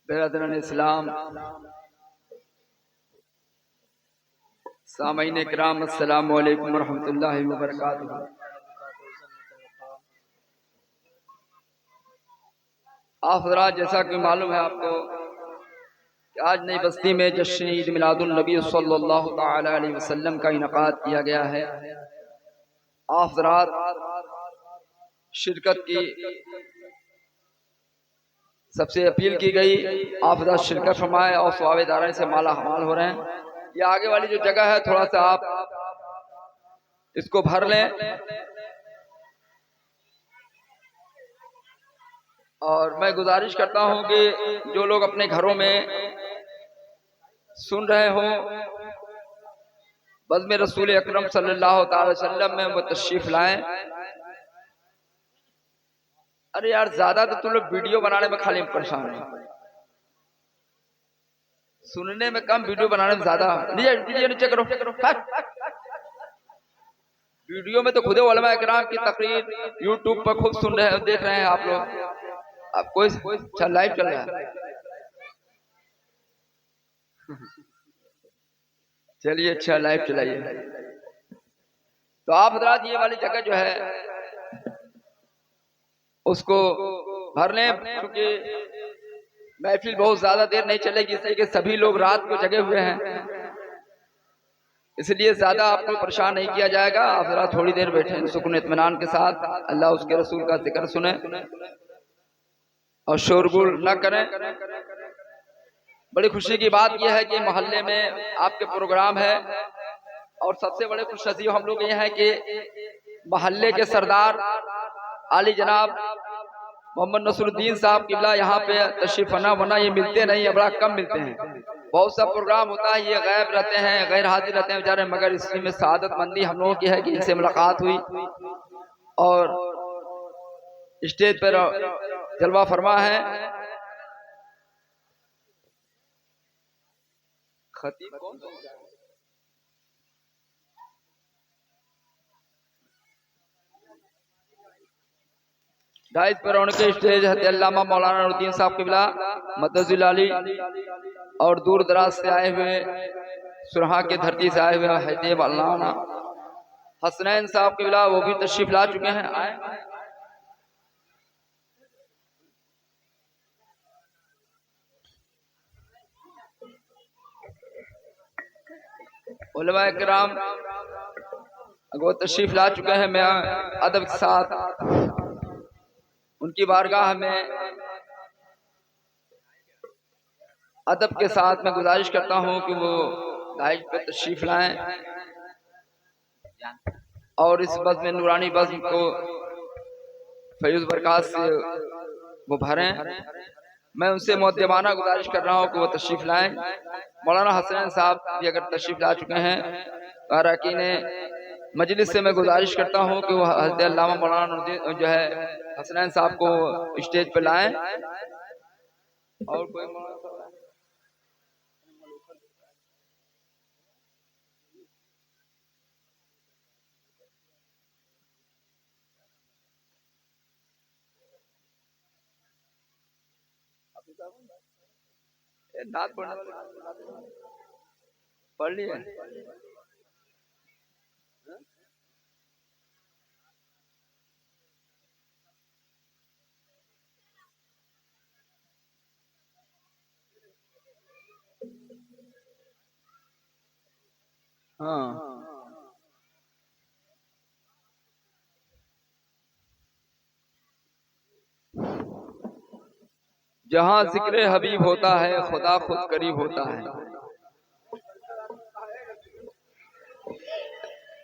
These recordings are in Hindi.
बिरादरान इस्लाम, सामईन किराम, अस्सलामु अलैकुम वरहमतुल्लाहि वबरकातुहू। आप हज़रात, जैसा कि मालूम है आपको कि आज नई बस्ती में जश्न ईद मिलादुन नबी सल्लल्लाहु तआला अलैहि वसल्लम का इनकाद किया गया है। आप हज़रात शिरकत की सबसे अपील की गई, आप हज़रात शिरकत फरमाए और सवाबेदारानी से माला हमाल हो रहे हैं। ये आगे वाली जो जगह है थोड़ा सा आप इसको भर लें और मैं गुजारिश करता हूं कि जो लोग अपने घरों में सुन रहे हो बज़्म रसूल अकरम सल्लल्लाहु अलैहि वसल्लम में वो तशरीफ लाएं। अरे यार, ज्यादा तो तुम लोग वीडियो बनाने में खाली परेशान है, सुनने में कम, वीडियो बनाने में ज्यादा। नीचे करो। वीडियो में तो खुदे उलमा इकराम की तकरीर यूट्यूब पर खूब सुन रहे हैं, देख रहे हैं आप लोग। अब कोई अच्छा लाइव चल रहा है, चलिए अच्छा लाइव चलाइए। तो आप हज़रात ये वाली जगह जो है उसको भर लें, क्योंकि महफिल बहुत ज्यादा देर नहीं चलेगी, इसलिए कि सभी लोग रात को जगे हुए हैं, इसलिए ज्यादा आपको परेशान नहीं किया जाएगा। आप जरा थोड़ी देर बैठे सुकून इत्मीनान के साथ, अल्लाह उसके रसूल का जिक्र सुने और शोरगुल न करें। बड़ी खुशी की बात यह है कि मोहल्ले में आपके प्रोग्राम है और सबसे बड़े खुश नसीब हम लोग ये हैं कि मोहल्ले के सरदार आली जनाब मोहम्मद नसरुद्दीन साहब किबला यहाँ पे तशरीफ फरमा ये मिलते नहीं है, बड़ा कम मिलते हैं। बहुत सा प्रोग्राम होता है, ये गैब रहते हैं, गैर हाजिर रहते हैं बेचारे, मगर इसमें सआदत मंदी हम लोगों की है कि इनसे मुलाकात हुई और स्टेज पर जलवा फरमा है। खतीब कौन डाइस पर उनके स्टेज है अल्लामा मौलाना नूरुद्दीन साहब किबला मदजुल आली और दूर दराज से आए हुए, सुरहा की धरती से आए हुए हजब अल्लामा हसनैन साहब किबला, वो भी तशरीफ ला चुके हैं। आए उलमा किराम वो तशरीफ ला चुके हैं। मैं अदब के साथ उनकी बारगाह में अदब के साथ मैं गुजारिश करता हूं कि वो गाइड पे तशरीफ लाएं और इस बज़्म नूरानी बज़्म को फयूज़ बरक़ात से वो भरें। मैं उनसे मुअद्दबाना गुजारिश कर रहा हूँ कि वो तशरीफ लाएं। मौलाना हसनैन साहब भी अगर तशरीफ ला चुके हैं, अरकान मजलिस से मैं गुजारिश करता हूँ कि वो हज़रत अल्लामा मौलाना नूरुद्दीन जो है हसनैन साहब को स्टेज पर लाएं। और कोई नात पढ़ने वाले पढ़ लिए? हाँ, जहाँ जिक्र हबीब होता है खुदा खुद करीब होता है।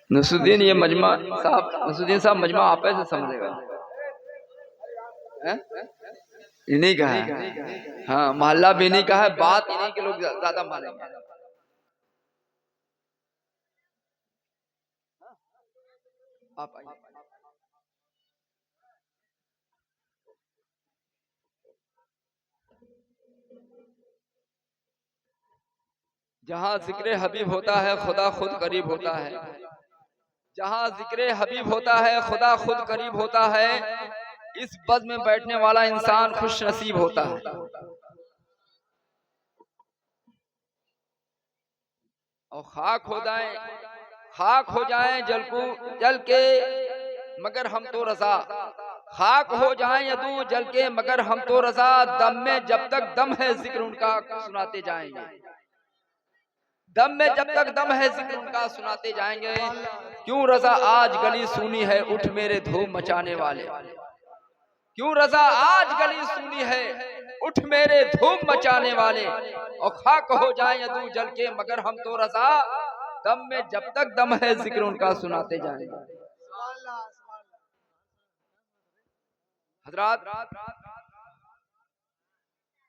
नसरुद्दीन ये मजमा साहब, नसरुद्दीन साहब मजमा आप ऐसे समझेगा, इन्हीं का है। हाँ, मोहल्ला भी इन्हीं का है, बात इन्हीं के लोग ज्यादा मानेंगे। आप आइए। जहाँ जिक्र हबीब होता है खुदा खुद करीब होता है। जहाँ जिक्र हबीब होता है खुदा खुद करीब होता है। इस बज़्म में बैठने वाला इंसान खुश नसीब होता है। और खाक हो जाए जल के मगर हम तो रजा, खाक हो जाए यदू जल के मगर हम तो रजा, दम में जब तक दम है जिक्र उनका सुनाते जाएंगे, दम में जब तक दम है जिक्र उनका सुनाते जाएंगे। क्यों रजा आज गली सुनी है उठ मेरे धूम मचाने वाले, क्यों रजा आज गली सुनी है उठ मेरे धूम मचाने वाले। और खाक हो जाए यदू जल के मगर हम तो रजा, दम में जब तक दम है जिक्र उनका सुनाते जाएंगे। हजरात,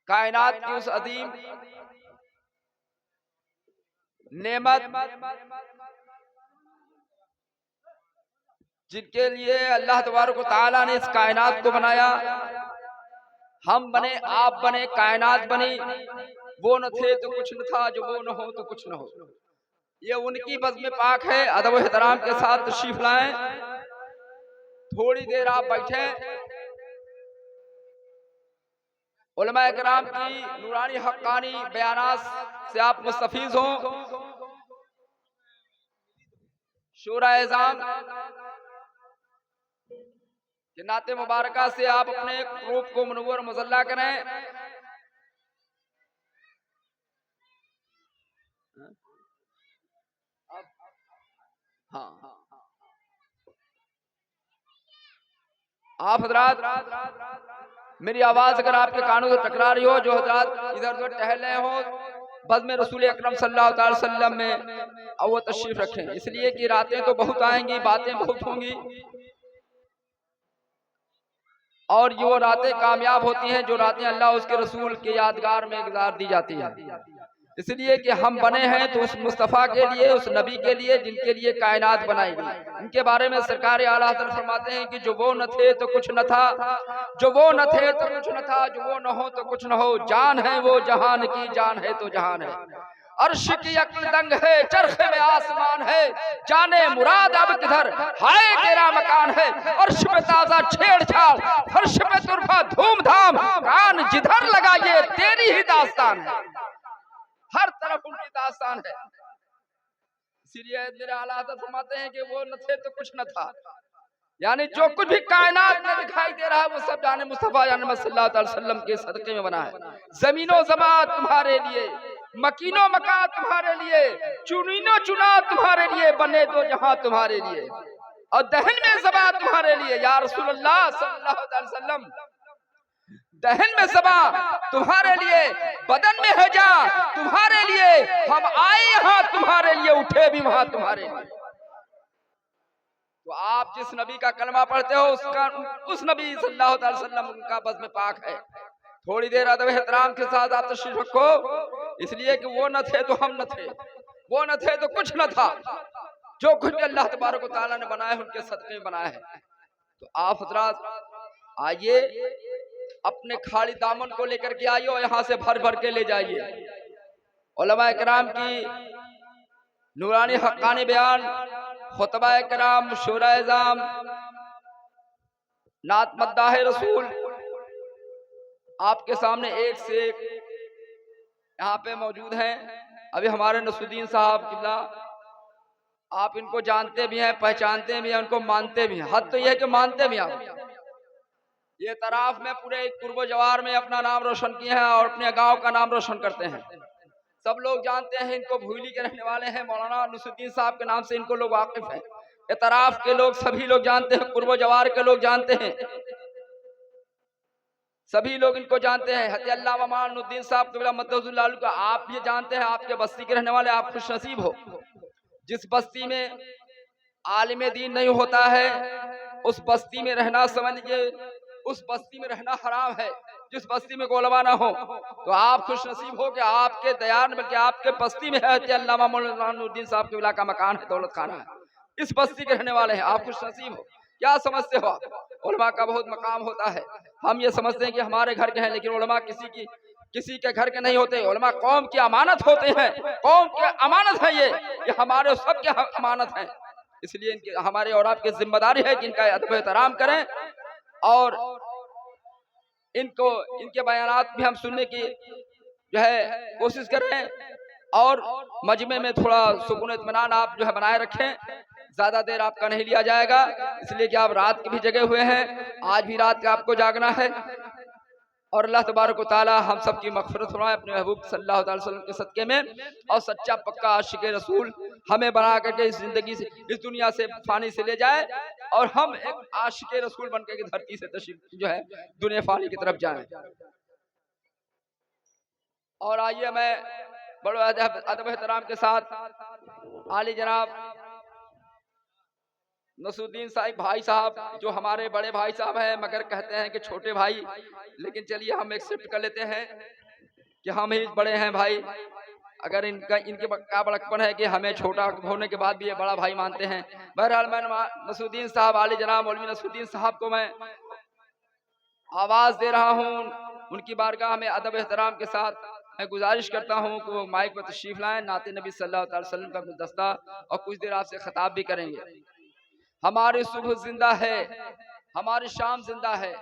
कायनात की उस अदीम नेमत जिनके लिए अल्लाह तबारक व तआला ने इस कायनात को बनाया, हम बने, आप बने, कायनात बनी, वो न थे तो कुछ न था, जो वो न हो तो कुछ न हो। ये उनकी बज़्म पाक है। अदब एहतराम के साथ तशरीफ लाएं, थोड़ी देर आप बैठे, उलमा इकराम की नूरानी हक्कानी बयानात से आप मुस्तफीज हों। शूरा एज़ाम के नाते मुबारका से आप अपने रूप को मुनव्वर मुज़ल्ला करें। हाँ, आप हजरात, मेरी आवाज अगर आपके कानों से टकरा रही हो, जो हजरात इधर उधर टहल रहे हो, बज़्म रसूल अकरम सल्लल्लाहु अलैहि वसल्लम में वो तशरीफ रखें, इसलिए कि रातें तो बहुत आएंगी, बातें बहुत होंगी, और ये वो रातें कामयाब होती हैं जो रातें अल्लाह उसके रसूल के यादगार में गुजार दी जाती है। इसलिए कि हम बने हैं तो उस मुस्तफ़ा के लिए, उस नबी के लिए जिनके लिए कायनात बनाई गई। उनके बारे में सरकार आला हज़रत फरमाते हैं कि जो वो न थे तो कुछ न था, जो वो न थे तो कुछ न था, जो वो न हो तो कुछ न हो, जान है वो जहान की, जान है तो जहान है, अर्श की अक्ल दंग है, चरखे में आसमान है, जाने मुराद अब किधर, हाय तेरा मकान है, अर्श पे ताजा छेड़छाड़, फर्श पे तुरफा धूमधाम, कान जिधर लगाइए तेरी ही दास्तान है, हर तरफ उनकी दास्तान है। इसीलिए मेरे आला हज़रत फरमाते हैं कि वो न थे तो कुछ न था, यानी जो कुछ भी कायनात में दिखाई दे रहा है वो सब जाने मुस्तफा जाने सल्लल्लाहु अलैहि वसल्लम के सदके में बना है। जमीनो ज़मा तुम्हारे लिए, मकीनो मका तुम्हारे लिए, चुनीनो चुना तुम्हारे लिए, बने दो जहां तुम्हारे लिए, और दहन में ज़बा तुम्हारे लिए, या रसूल अल्लाह सल्लल्लाहु अलैहि वसल्लम, दहन में ज़बा तुम्हारे लिए, बदन में है जा तुम्हारे लिए, हम आए यहाँ तुम्हारे लिए, उठे भी वहां तुम्हारे लिए। तो आप जिस नबी का कलमा पढ़ते हो उसका, उस नबी सल्लल्लाहु अलैहि वसल्लम उनका बज़्म पाक है। थोड़ी देर अदब एहतराम के साथ आप तशरीफ रखो, इसलिए कि वो न थे तो हम न थे, वो न थे तो कुछ न था, जो कुछ अल्लाह तबारक व तआला ने बनाया उनके सदक़े में बनाया है। तो आप हज़रात आइए, अपने खाली दामन को लेकर के आइए और यहाँ से भर भर के ले जाइए। उलमा इकराम की नूरानी हक्कानी बयान, खुतबा इकराम, शूरा एज़ाम, नात मद्दाह रसूल आपके सामने एक से एक यहाँ पे मौजूद हैं। अभी हमारे नसरुद्दीन साहब किबला, आप इनको जानते भी हैं, पहचानते भी हैं, उनको मानते भी हैं। हद तो यह है कि मानते भी हैं। ये तराफ में पूरे पूर्व जवार में अपना नाम रोशन किए हैं और अपने गांव का नाम रोशन करते हैं। सब लोग जानते हैं इनको, भूली के रहने वाले हैं, मौलाना नसरुद्दीन साहब के नाम से इनको लोग वाकिफ हैं। ये तराफ के लोग सभी लोग जानते हैं, पूर्व जवार के लोग जानते हैं, सभी लोग इनको जानते हैं। हज़रत अल्लामा मानुद्दीन साहब क़िबला मद्दहुल्लाह का आप ये जानते हैं, आपके बस्ती के रहने वाले, आप खुश नसीब हो। जिस बस्ती में आलिम दीन नहीं होता है उस बस्ती में रहना, समझिए उस बस्ती में रहना हराम है। जिस बस्ती में उलमा ना हो तो आप खुश नसीब हो कि आपके दयान बल्कि आपके बस्ती में है अल्लामा मानुद्दीन साहब क़िबला का मकान है, दौलत खाना है, इस बस्ती के रहने वाले हैं, आप खुश नसीब हो। क्या समझते हो आप? उलमा का बहुत मकाम होता है। हम ये समझते हैं कि हमारे घर के हैं, लेकिन उलमा किसी के घर के नहीं होते। उलमा कौम की अमानत होते हैं, कौम की अमानत है, ये हमारे सबके अमानत है। इसलिए इनकी हमारे और आपकी जिम्मेदारी है कि इनका अदब एहतराम करें और इनको इनके बयानात भी हम सुनने की जो है कोशिश करें और मजमे में थोड़ा सुकून इत्मीनान आप जो है बनाए रखें। ज्यादा देर आपका नहीं लिया जाएगा, इसलिए कि आप रात के भी जगे हुए हैं, आज भी रात का आपको जागना है। और अल्लाह तबारक व तआला हम सब की मग़फ़िरत फरमाए अपने महबूब सल्लल्लाहु अलैहि वसल्लम के सदक़े में, और सच्चा पक्का आशिक़ रसूल हमें बना करके इस जिंदगी से, इस दुनिया से फानी से ले जाए, और हम एक आशिक़ रसूल बन करके धरती से तशरीफ़ जो है दुनिया फानी की तरफ जाएं। और आइए मैं बड़े अदब एहतराम के साथ आली जनाब नसूद्दीन साहिब भाई साहब, जो हमारे बड़े भाई साहब हैं मगर कहते हैं कि छोटे भाई, लेकिन चलिए हम एक्सेप्ट कर लेते हैं कि हम ही बड़े हैं भाई। अगर इनके क्या बड़कपन है कि हमें छोटा होने के बाद भी ये बड़ा भाई मानते हैं। बहरहाल मैं नसूद्दीन साहब आली जनाब मौलवी नसूद्दीन साहब को मैं आवाज दे रहा हूँ, उनकी बारगाह में अदब एहतराम के साथ मैं गुजारिश करता हूँ कि वो माइक पर तशरीफ लाएं, नाते नबी सल्लल्लाहु अलैहि वसल्लम का गुलदस्ता, और कुछ देर आपसे खिताब भी करेंगे। हमारी सुबह जिंदा है, हमारी शाम जिंदा है,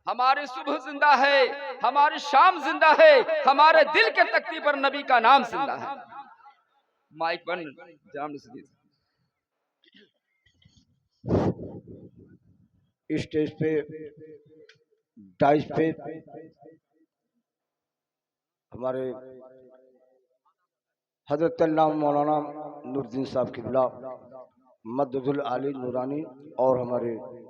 हमारी सुबह जिंदा है, हमारी शाम जिंदा है, हमारे दिल के तख्ती पर नबी का नाम जिंदा है। माइक पर जाम स्टेज पे डाइस पे हमारे हजरत मौलाना नूरुद्दीन साहब किबला मददुल आली नूरानी और हमारे